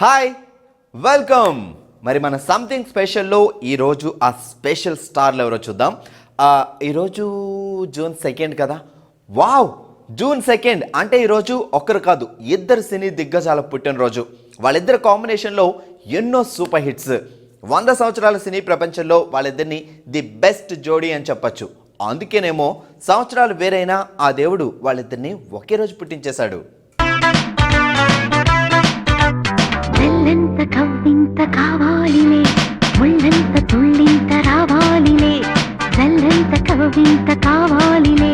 Hi welcome. మరి మన something స్పెషల్లో ఈరోజు ఆ స్పెషల్ స్టార్లు ఎవరో చూద్దాం. ఈరోజు జూన్ 2 కదా. వావ్, జూన్ 2 అంటే ఈరోజు ఒక్కరు కాదు ఇద్దరు సినీ దిగ్గజాల పుట్టినరోజు. వాళ్ళిద్దరు కాంబినేషన్లో ఎన్నో సూపర్ హిట్స్. 100 సంవత్సరాల సినీ ప్రపంచంలో వాళ్ళిద్దరిని ది బెస్ట్ జోడీ అని చెప్పచ్చు. అందుకేనేమో సంవత్సరాలు వేరైనా ఆ దేవుడు వాళ్ళిద్దరిని ఒకే రోజు పుట్టించేశాడు. జల్లంత కవ్వింత కావాలిలే, ముళ్ళంత తుళ్ళింత రావాలిలే. జల్లంత కవ్వింత కావాలిలే,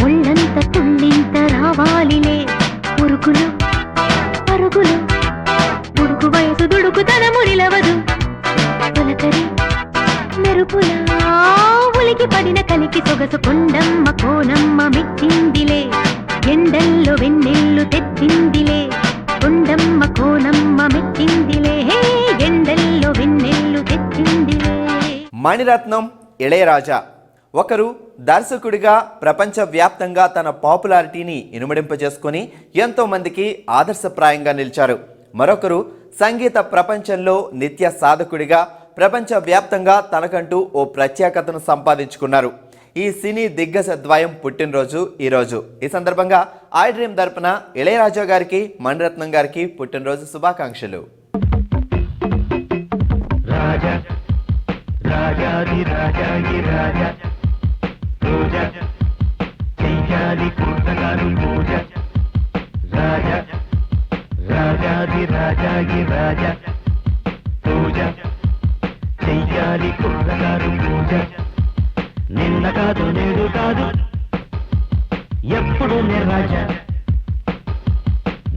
ముళ్ళంత తుళ్ళింత రావాలిలే. ఉరుకులు పరుగులు ఉడుకు వయసు దుడుకుతనము నిలవదు. పులకరి మెరుపులా ఉలికి పడిన కలికి సొగసు కొండమ్మ కోనమ్మ మెచ్చిందిలే. ఎండల్లో వెన్నెల్లు తెచ్చిందిలే, కొండమ్మ కోనమ్మ మెచ్చిందిలే. ఎండల్లో వెన్నెల్లు తెచ్చిందిలే. మణిరత్నం, ఇళయరాజా. ఒకరు దర్శకుడిగా ప్రపంచవ్యాప్తంగా తన పాపులారిటీని ఇనుమడింపజేసుకొని ఎంతో మందికి ఆదర్శప్రాయంగా నిలిచారు. మరొకరు సంగీత ప్రపంచంలో నిత్య సాధకుడిగా ప్రపంచవ్యాప్తంగా తనకంటూ ఓ ప్రత్యేకతను సంపాదించుకున్నారు. ఈ సినీ దిగ్గజ ద్వయం పుట్టినరోజు ఈరోజు. ఈ సందర్భంగా ఐ డ్రీమ్ తరపున ఇళయరాజా గారికి, మణిరత్నం గారికి పుట్టినరోజు శుభాకాంక్షలు. రాజా రాజాది రాజాగి రాజా పూజ చెయ్యాలి కూర్చగారు పూజ. రాజా రాజాది రాజాగి రాజా పూజ చెయ్యాలి కూర్చగారు పూజ. నిన్న కాదు నేడు కాదు ఎప్పుడు నే రాజా.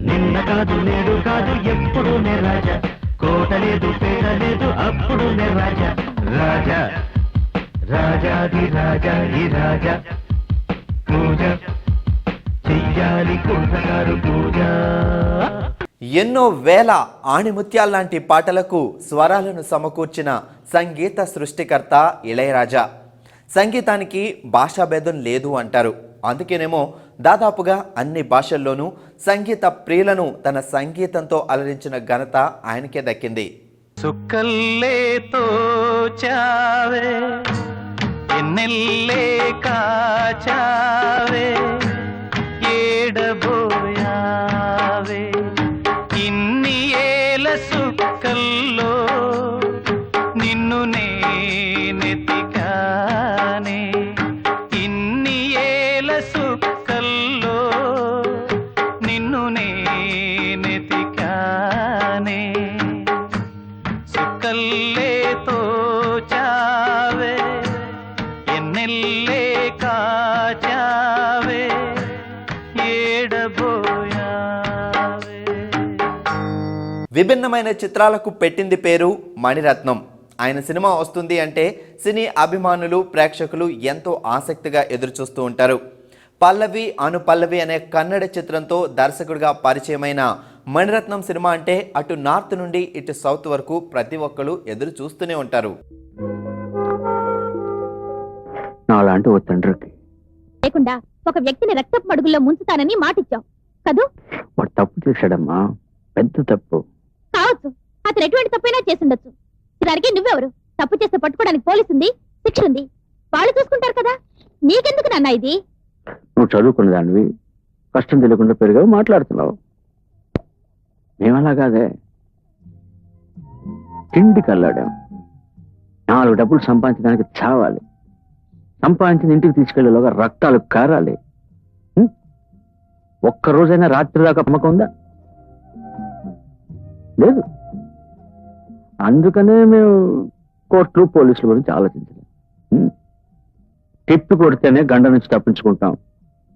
నిన్న కాదు నేడు కాదు ఎప్పుడు నే రాజా. కోట లేదు పేట లేదు అప్పుడు నే రాజా. రాజా రాజాది రాజా ఈ రాజా పూజ చెయ్యాలి కూర్చగారు పూజ. ఎన్నో వేల ఆణిముత్యాల్లాంటి పాటలకు స్వరాలను సమకూర్చిన సంగీత సృష్టికర్త ఇళయరాజా. సంగీతానికి భాషాభేదం లేదు అంటారు. అందుకేనేమో దాదాపుగా అన్ని భాషల్లోనూ సంగీత ప్రియులను తన సంగీతంతో అలరించిన ఘనత ఆయనకే దక్కింది. సుక్కల్లే తోచావే ఎన్నెల్లే కాచావే ఏడబోయావే ఇన్ని ఏల సుక్కల్లో నిన్ను నేనెతికానే. ఇన్ని ఏల సుక్కల్లో నిన్ను నేనెతికానే. సుక్కల్లే తోచావే ఎన్నెల్లే కాచావే ఏడబోయావే. విభిన్నమైన చిత్రాలకు పెట్టింది పేరు మణిరత్నం. ఆయన సినిమా వస్తుంది అంటే సినీ అభిమానులు, ప్రేక్షకులు ఎంతో ఆసక్తిగా ఎదురుచూస్తూ ఉంటారు. పల్లవి అనుపల్లవి అనే కన్నడ చిత్రంతో దర్శకుడిగా పరిచయమైన మణిరత్నం సినిమా అంటే అటు నార్త్ నుండి ఇటు సౌత్ వరకు ప్రతి ఒక్కరు ఎదురు చూస్తూనే ఉంటారు. నాలాంటి ఓ తండ్రికి లేకుండా ఒక వ్యక్తిని రక్తపు మడుగుల్లో ముంచుతానని మాటిచ్చావు కదూ. వాడు తప్పు చేశాడమ్మా, పెద్ద తప్పు. కావచ్చు, అతను ఎటువంటి తప్పైనా చేసుండొచ్చు. దానికి నువ్వెవరు? తప్పు చేస్తే పట్టుకోవడానికి పోలీసు ఉంది, శిక్ష ఉంది, వాళ్ళు చూసుకుంటారు కదా. నీకెందుకు నాన్న ఇది? నువ్వు చదువుకున్న దానివి, కష్టం తెలియకుండా పెరిగావు, మాట్లాడుతున్నావు. మేమలా కాదే, తిండి కల్లాడాం. 4 డబ్బులు సంపాదించడానికి చావాలి, సంపాదించిన ఇంటికి తీసుకెళ్లేలోగా రక్తాలు కారాలి. ఒక్కరోజైనా రాత్రి దాకా అమ్మకం ఉందా? లేదు. అందుకనే మేము కోర్టులు, పోలీసుల గురించి ఆలోచించలేం. తిప్పి కొడితేనే గండ నుంచి తప్పించుకుంటాం,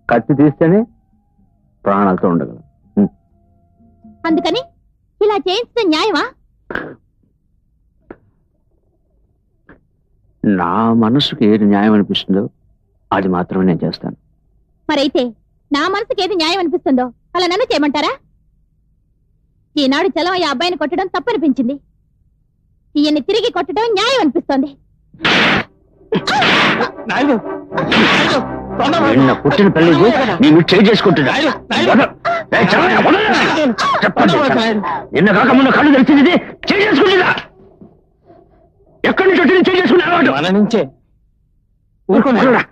కత్తి తీస్తేనే ప్రాణాలతో ఉండగలం. అందుకని ఇలా చేయించడం న్యాయమా? నా మనసుకి ఏది న్యాయం అనిపిస్తుందో అది మాత్రమే నేను చేస్తాను. మరైతే నా మనసుకి ఏది న్యాయం అనిపిస్తుందో అలా నన్ను చేయమంటారా? ఈనాడు చలం ఈ అబ్బాయిని కొట్టడం తప్పనిపించింది. ఈయన్ని తిరిగి కొట్టడం న్యాయం అనిపిస్తోంది. నిన్న పుట్టిన పెళ్లికి నేను చేయి చేసుకుంటున్నా చెప్పండి నిన్న కాక మొన్న కళ్ళు తెలిసింది ఇది చేయి చేసుకుంటుందా ఎక్కడి నుంచి వచ్చి చేయి చేసుకునే అలవాటు మన నుంచే ఊరుకున్నా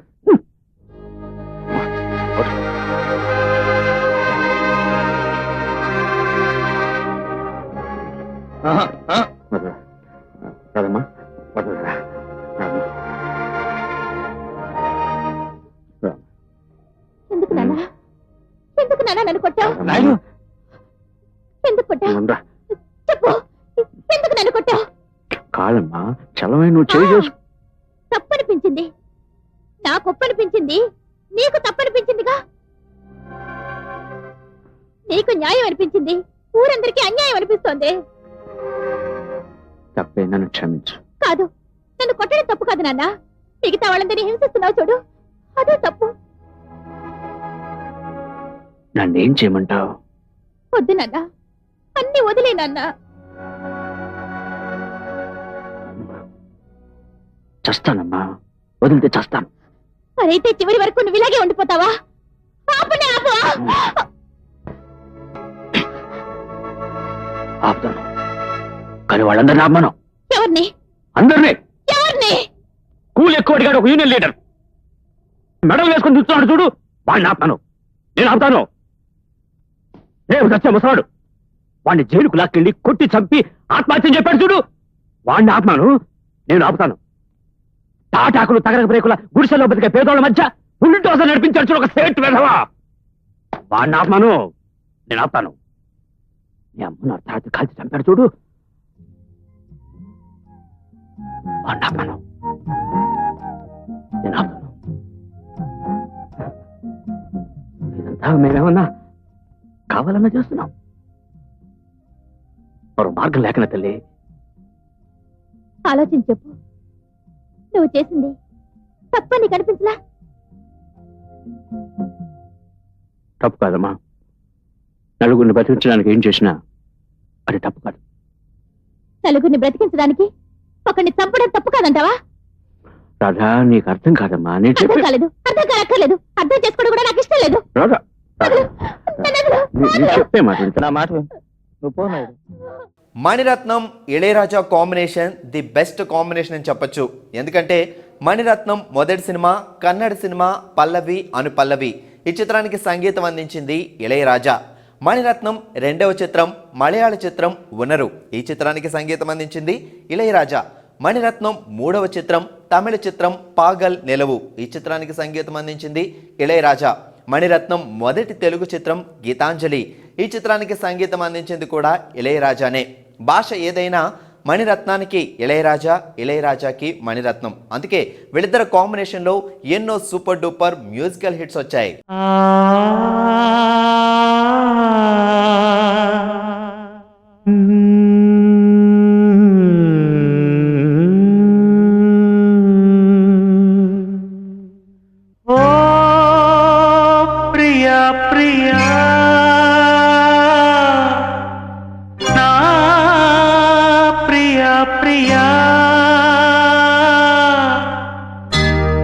రాదమ్మా ఎందుకు నాన్న ఎందుకు నాన్న నన్ను కొట్టావు ఎందుకు కొట్టావు చెప్పు ఎందుకు నన్ను కొట్టావు కాదమ్మా చలమైన నువ్వు చేయి చేసుకు తప్పనిపించింది నాకు ఒప్పనిపించింది నీకు తప్పనిపించిందిగా నీకు న్యాయం అనిపించింది ఊరందరికీ అన్యాయం అనిపిస్తోంది తప్పే నన్ను క్షమించు కాదు నన్ను కొట్టడం తప్పు కాదు నాన్న మిగతా వాళ్ళందరినీ హింసిస్తున్నావు చూడు అదే తప్పు నన్నేం చేయమంటావు వద్దు నాన్న అన్ని వదిలే నాన్న చస్తానమ్మా వదిలితే చస్తాను మరైతే చివరి వరకు నువ్వు ఇలాగే ఉండిపోతావా ఆపునే ఆపు ఆపుతాను కానీ వాళ్ళందరినీ ఆపమను ఎవరిని అందరినీ ఎవరిని కూలి ఎక్కువ ఒక యూనియన్ లీడర్ మెడల్ వేసుకొని చూస్తున్నాడు చూడు వాడిని ఆపుతాను నేను ఆపుతాను రేపు చచ్చే ముసలాడు వాడిని జైలుకు లాక్కెళ్ళి కొట్టి చంపి ఆత్మహత్య చెప్పాడు చూడు వాడిని ఆపుతాను నేను ఆపుతాను తాటాకులు తగరక బ్రేకుల గుడిసెల్లో బతికే పేదోళ్ళ మధ్య ఉల్లిటోస నడిపించాడు చూడు ఒక సేట్ వెధవా వాడిని ఆపుతాను నేను ఆపుతాను నీ అమ్మ తాటి కాల్చి చంపాడు చూడు వాడిని ఆపుతాను నేను ఆపుతాను ఇదంతా మేమేమన్నా కావాలన్నా చేస్తున్నాం మరో మార్గం లేకనా తల్లి ఆలోచించి చెప్పు నువ్వు చేసింది తప్పని కనిపించలా తప్పు కాదమ్మా నలుగురిని బతికించడానికి ఏం చేసినా అది తప్పు కాదు నలుగురిని బ్రతికించడానికి ఒకరిని చంపడం తప్పు కాదంటావా రాధా నీకు అర్థం కాదమ్మా నేను అర్థం కాలేదు అర్థం కానక్కర్లేదు అర్థం చేసుకోవడం కూడా నాకు ఇష్టం లేదు రాధా నేను చెప్పే మాట నా మాట నువ్వు పోనాడు Mani Ratnam Ilaiyaraaja combination the best combination అని చెప్పొచ్చు. ఎందుకంటే మణిరత్నం మొదటి సినిమా కన్నడ సినిమా పల్లవి అనుపల్లవి ఈ చిత్రానికి సంగీతం అందించింది ఇళయరాజా. మణిరత్నం రెండవ చిత్రం మలయాళ చిత్రం ఉనరు ఈ చిత్రానికి సంగీతం అందించింది ఇళయరాజా. మణిరత్నం మూడవ చిత్రం తమిళ చిత్రం పాగల్ నిలవు ఈ చిత్రానికి సంగీతం అందించింది ఇళయరాజా. మణిరత్నం మొదటి తెలుగు చిత్రం గీతాంజలి ఈ చిత్రానికి సంగీతం అందించింది కూడా ఇళయరాజానే. భాష ఏదైనా మణిరత్నానికి ఇళయరాజా, ఇళయరాజాకి మణిరత్నం. అందుకే వీళ్ళిద్దరు కాంబినేషన్లో ఎన్నో సూపర్ డూపర్ మ్యూజికల్ హిట్స్ వచ్చాయి.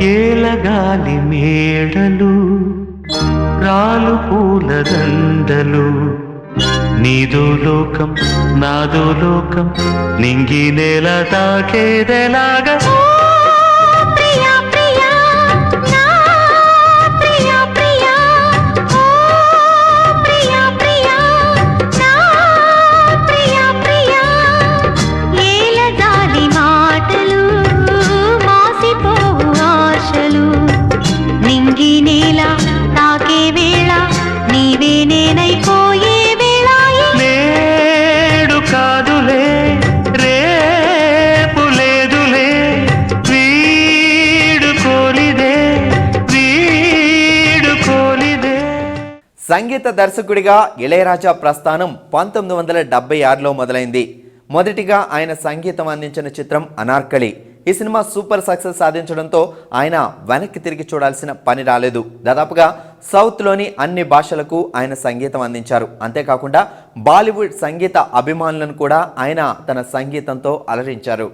ఏలగాలి మేడలు రాలు పూల దండలు నీదో లోకం నాదో లోకం నింగి నేల తాకేదెలాగా సంగీత దర్శకుడిగా ఇళయరాజా ప్రస్థానం 1976లో మొదలైంది. మొదటిగా ఆయన సంగీతం అందించిన చిత్రం అనార్కలి. ఈ సినిమా సూపర్ సక్సెస్ సాధించడంతో ఆయన వెనక్కి తిరిగి చూడాల్సిన పని రాలేదు. దాదాపుగా సౌత్లోని అన్ని భాషలకు ఆయన సంగీతం అందించారు. అంతేకాకుండా బాలీవుడ్ సంగీత అభిమానులను కూడా ఆయన తన సంగీతంతో అలరించారు.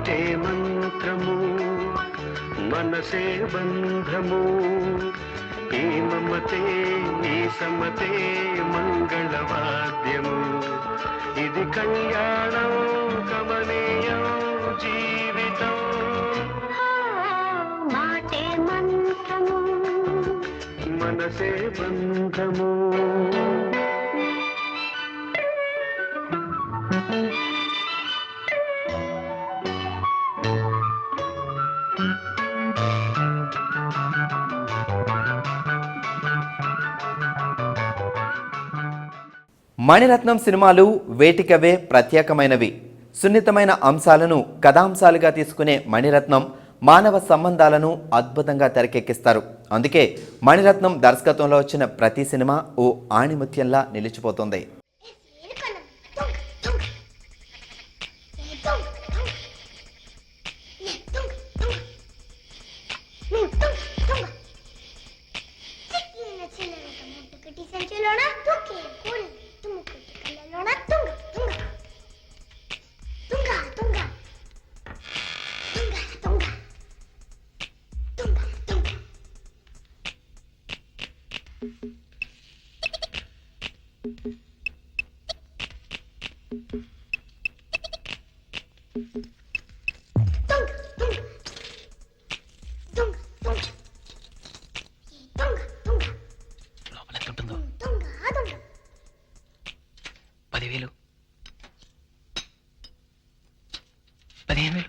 మాటే మంత్రము మనసే బంధము ఈ మమతే ఈ సమతే మంగళవాద్యము ఇది కళ్యాణం కమనీయం జీవితం మాటే మంత్రము మనసే బంధము. మణిరత్నం సినిమాలు వేటికవే ప్రత్యేకమైనవి. సున్నితమైన అంశాలను కథాంశాలుగా తీసుకునే మణిరత్నం మానవ సంబంధాలను అద్భుతంగా తెరకెక్కిస్తారు. అందుకే మణిరత్నం దర్శకత్వంలో వచ్చిన ప్రతి సినిమా ఓ ఆణిముత్యంలా నిలిచిపోతుంది. లోపల ఎంత ఉంటుందో? 10,000, 15,000,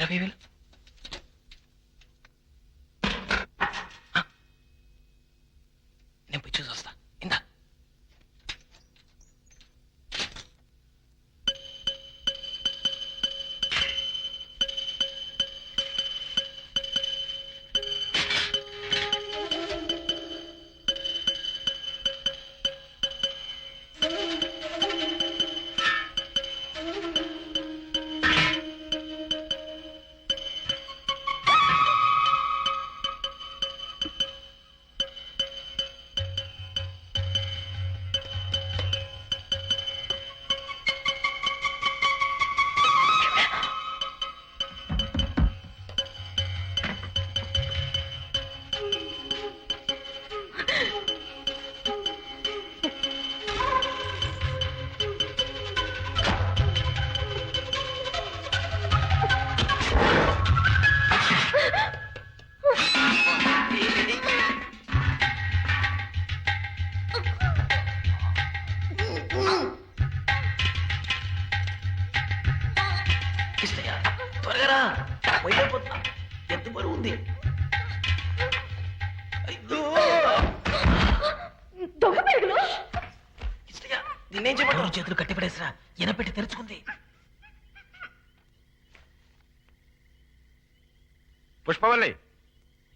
20,000. నేను పోయి చూసి వస్తా. ఇందా కిష్టయ్య, త్వరగా రా. పోయిపోతున్నా. ఎంత బరువు ఉంది? అయ్యో! కిష్టయ్య, నిన్నేం చేయమంటారు? చేతులు కట్టిపడేసిరా. ఎనపెట్టి తెరుచుకుంది. పుష్పవల్లి,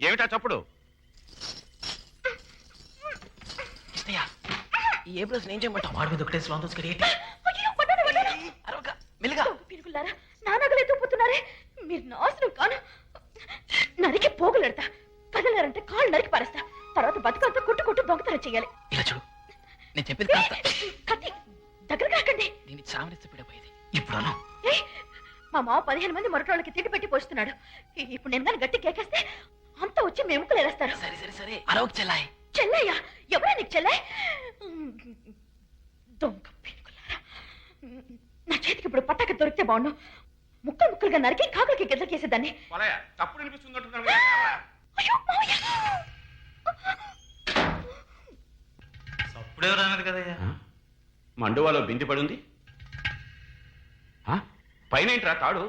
ఏమిటా చప్పుడు? కిష్టయ్య, ఈ ఏప్రిల్స్ ఏం చేయమంటావు? వాడి మీద ఒకటే స్లాన్ దోసుకడి. అరవక మెల్లిగా. పిరుగులారా నా నగలు ఎత్తుకుపోతున్నారే. మీరు నాశనం కాను. నరికి పోగులెడతా. కదలారంటే కాళ్ళు నరికి పారేస్తా. తర్వాత బతుకంతా కొట్టు దొంగతనం చెయ్యాలి. ఇలా చూడు, నేను చెప్పేది కాస్త. కత్తి దగ్గరగా రాకండి. దీన్ని చావనిస్తే పిడపోయేది. ఇప్పుడు మా మావ 15 మంది మొరటోళ్ళకి తిండి పెట్టి పోస్తున్నాడు. ఇప్పుడు నేను కానీ గట్టి కేకేస్తే అంతా వచ్చి మీ ఎముకలు ఎరేస్తారు. సరే సరే సరే, అరవకు చెల్లాయి. చెల్లయ్యా? ఎవరా నీకు చెల్లె? దొంగ పిరుగులారా, నా చేతికి ఇప్పుడు పట్టాక దొరికితే బాగుండు. ముక్కలుగా నరికి కాకులకి గెదకేసేదాన్ని. తప్పుడు అనిపిస్తుంది. అప్పుడెవరు అన్నది కదయ్యా? మండువాలో బింది పడుంది. పైన ఏంట్రా తాడు?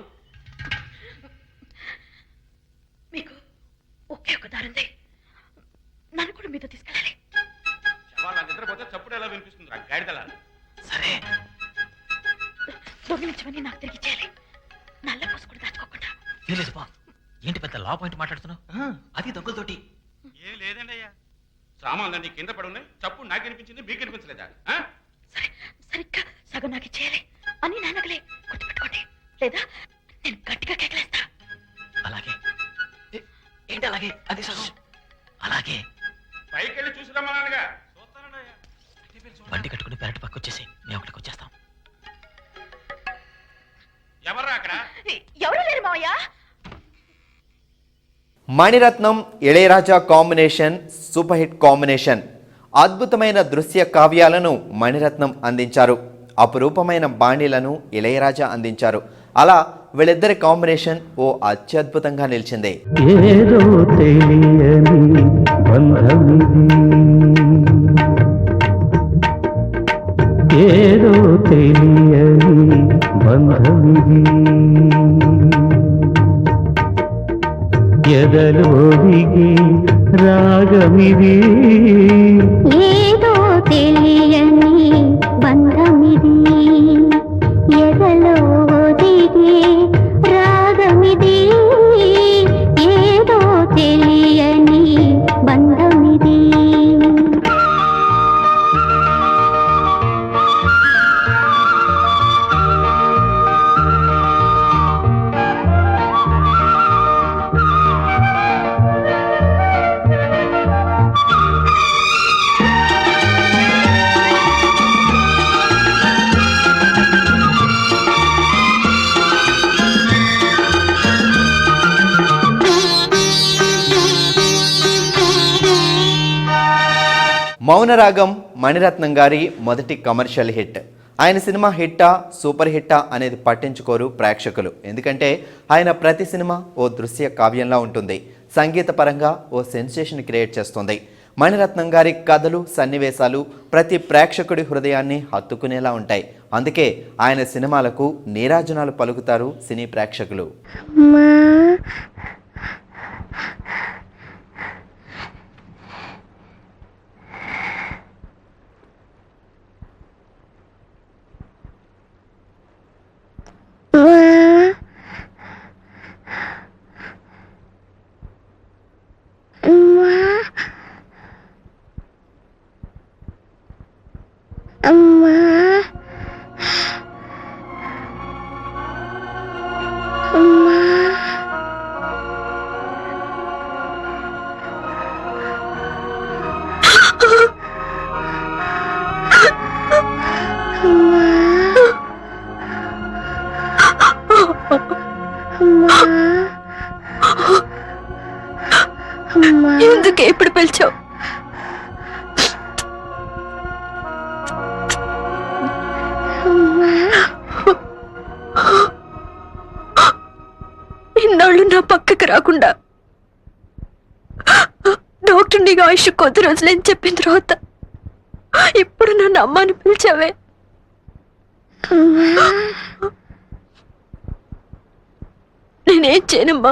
మీకు ఒకే ఒక దారుంది. నన్ను కూడా మీతో తీసుకెళ్ళాలి. నిద్రపోతే చప్పుడు ఎలా వినిపిస్తుంది రా గాడిదలా? సరే, దొంగిలించమని నాకు తిరిగి చేయాలి. నల్ల పూసు కూడా దాచుకోకుండా. లేదు బా. ఏంటి పెద్ద లా పాయింట్ మాట్లాడుతున్నావు? అది దొంగలతోటి. ఏం లేదండి అయ్యా, సామాన్లన్నీ కింద పడున్నాయి. చప్పుడు నాకు అనిపించింది, మీకు అనిపించలేదా? సరే, సరిగ్గా సగం నాకు చేయాలి అని నాన్నగలే గుర్తుపెట్టుకోండి. లేదా నేను గట్టిగా కేకలేస్తా. అలాగే. ఏంటి అలాగే? అది సగం. అలాగే. పైకి వెళ్ళి చూసి రమ్మన్నానుగా. బండి కట్టుకుని పెరటి పక్క వచ్చేసి మేము అక్కడికి వచ్చేస్తాం. ఎవర్రా అక్కడ? ఎవరు లేరు మావయ్య. Mani Ratnam Ilaiyaraaja combination super hit combination. అద్భుతమైన దృశ్య కావ్యాలను మణిరత్నం అందించారు, అపురూపమైన బాణీలను ఇళయరాజా అందించారు. అలా వీళ్ళిద్దరి కాంబినేషన్ ఓ అత్యద్భుతంగా నిలిచింది. ఏదో తెలియని బంధమిది, ఏదో తెలియని బంధమిది, ఎదలో దిగి రాగమిది, ఏదో తెలియని బంధమిది, ఎదలో దిగే రాగమిది, ఏదో తెలియని బంధమిది. మౌనరాగం మణిరత్నం గారి మొదటి కమర్షియల్ హిట్. ఆయన సినిమా హిట్టా సూపర్ హిట్టా అనేది పట్టించుకోరు ప్రేక్షకులు, ఎందుకంటే ఆయన ప్రతి సినిమా ఓ దృశ్య కావ్యంలా ఉంటుంది, సంగీత పరంగా ఓ సెన్సేషన్ క్రియేట్ చేస్తుంది. మణిరత్నం గారి కథలు సన్నివేశాలు ప్రతి ప్రేక్షకుడి హృదయాన్ని హత్తుకునేలా ఉంటాయి. అందుకే ఆయన సినిమాలకు నీరాజనాలు పలుకుతారు సినీ ప్రేక్షకులు. ఎందుకే ఇప్పుడు పిలిచావు? ఇన్నాళ్ళు నా పక్కకి రాకుండా డాక్టర్ నీకు ఆయుష్ కొద్ది రోజులేని చెప్పిన తర్వాత ఇప్పుడు నన్ను అమ్మని పిలిచావే. నేనేం చేయనమ్మా,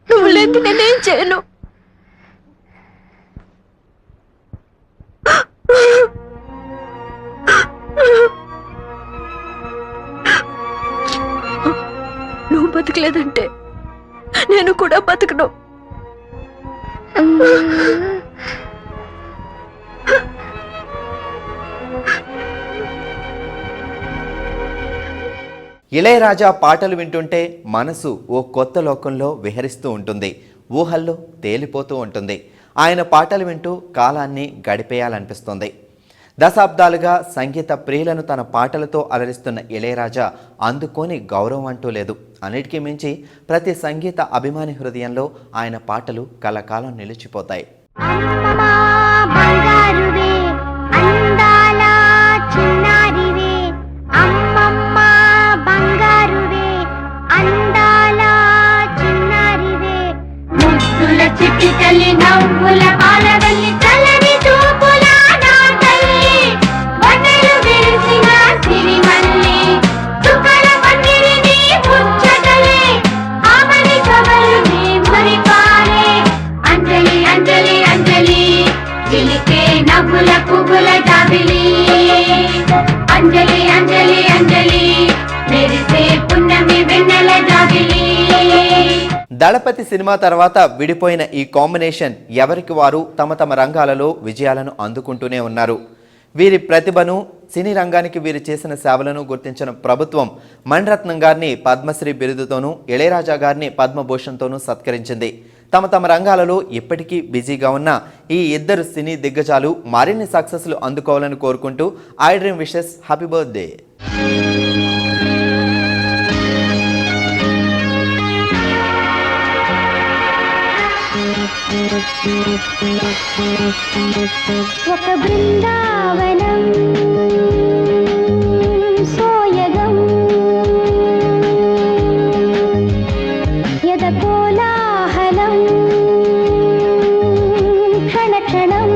నువ్వు లేదు నేనేం చేయను. నువ్వు బతకలేదంటే నేను కూడా బతకను. ఇళయరాజా పాటలు వింటుంటే మనసు ఓ కొత్త లోకంలో విహరిస్తూ ఉంటుంది, ఊహల్లో తేలిపోతూ ఉంటుంది. ఆయన పాటలు వింటూ కాలాన్ని గడిపేయాలనిపిస్తుంది. దశాబ్దాలుగా సంగీత ప్రియులను తన పాటలతో అలరిస్తున్న ఇళయరాజా అందుకోని గౌరవం అంటూ లేదు. అన్నిటికీ మించి ప్రతి సంగీత అభిమాని హృదయంలో ఆయన పాటలు కలకాలం నిలిచిపోతాయి. నవ్వుల పాలవల్లి చల్లని చూపుల నా తల్లి, వన్నెలు విరిసిన సిరిమల్లి, చుక్కల పందిరిని ముచ్చటలే, ఆమని కవలుని మురిపాలే, అంజలి అంజలి అంజలి చిలికే నవ్వుల పువ్వుల జాబిలి, అంజలి అంజలి అంజలి మెరిసే పున్నమి వెన్నెల జాబిలి. దళపతి సినిమా తర్వాత విడిపోయిన ఈ కాంబినేషన్ ఎవరికి వారు తమ తమ రంగాలలో విజయాలను అందుకుంటూనే ఉన్నారు. వీరి ప్రతిభను, సినీ రంగానికి వీరు చేసిన సేవలను గుర్తించిన ప్రభుత్వం మణిరత్నం గారిని పద్మశ్రీ బిరుదుతోనూ ఇళయరాజా గారిని పద్మభూషణ్తోనూ సత్కరించింది. తమ తమ రంగాలలో ఇప్పటికీ బిజీగా ఉన్న ఈ ఇద్దరు సినీ దిగ్గజాలు మరిన్ని సక్సెస్లు అందుకోవాలని కోరుకుంటూ I dream wishes happy birthday. ఒక బృందావనం సోయగం యద కోలాహలం క్షణ క్షణం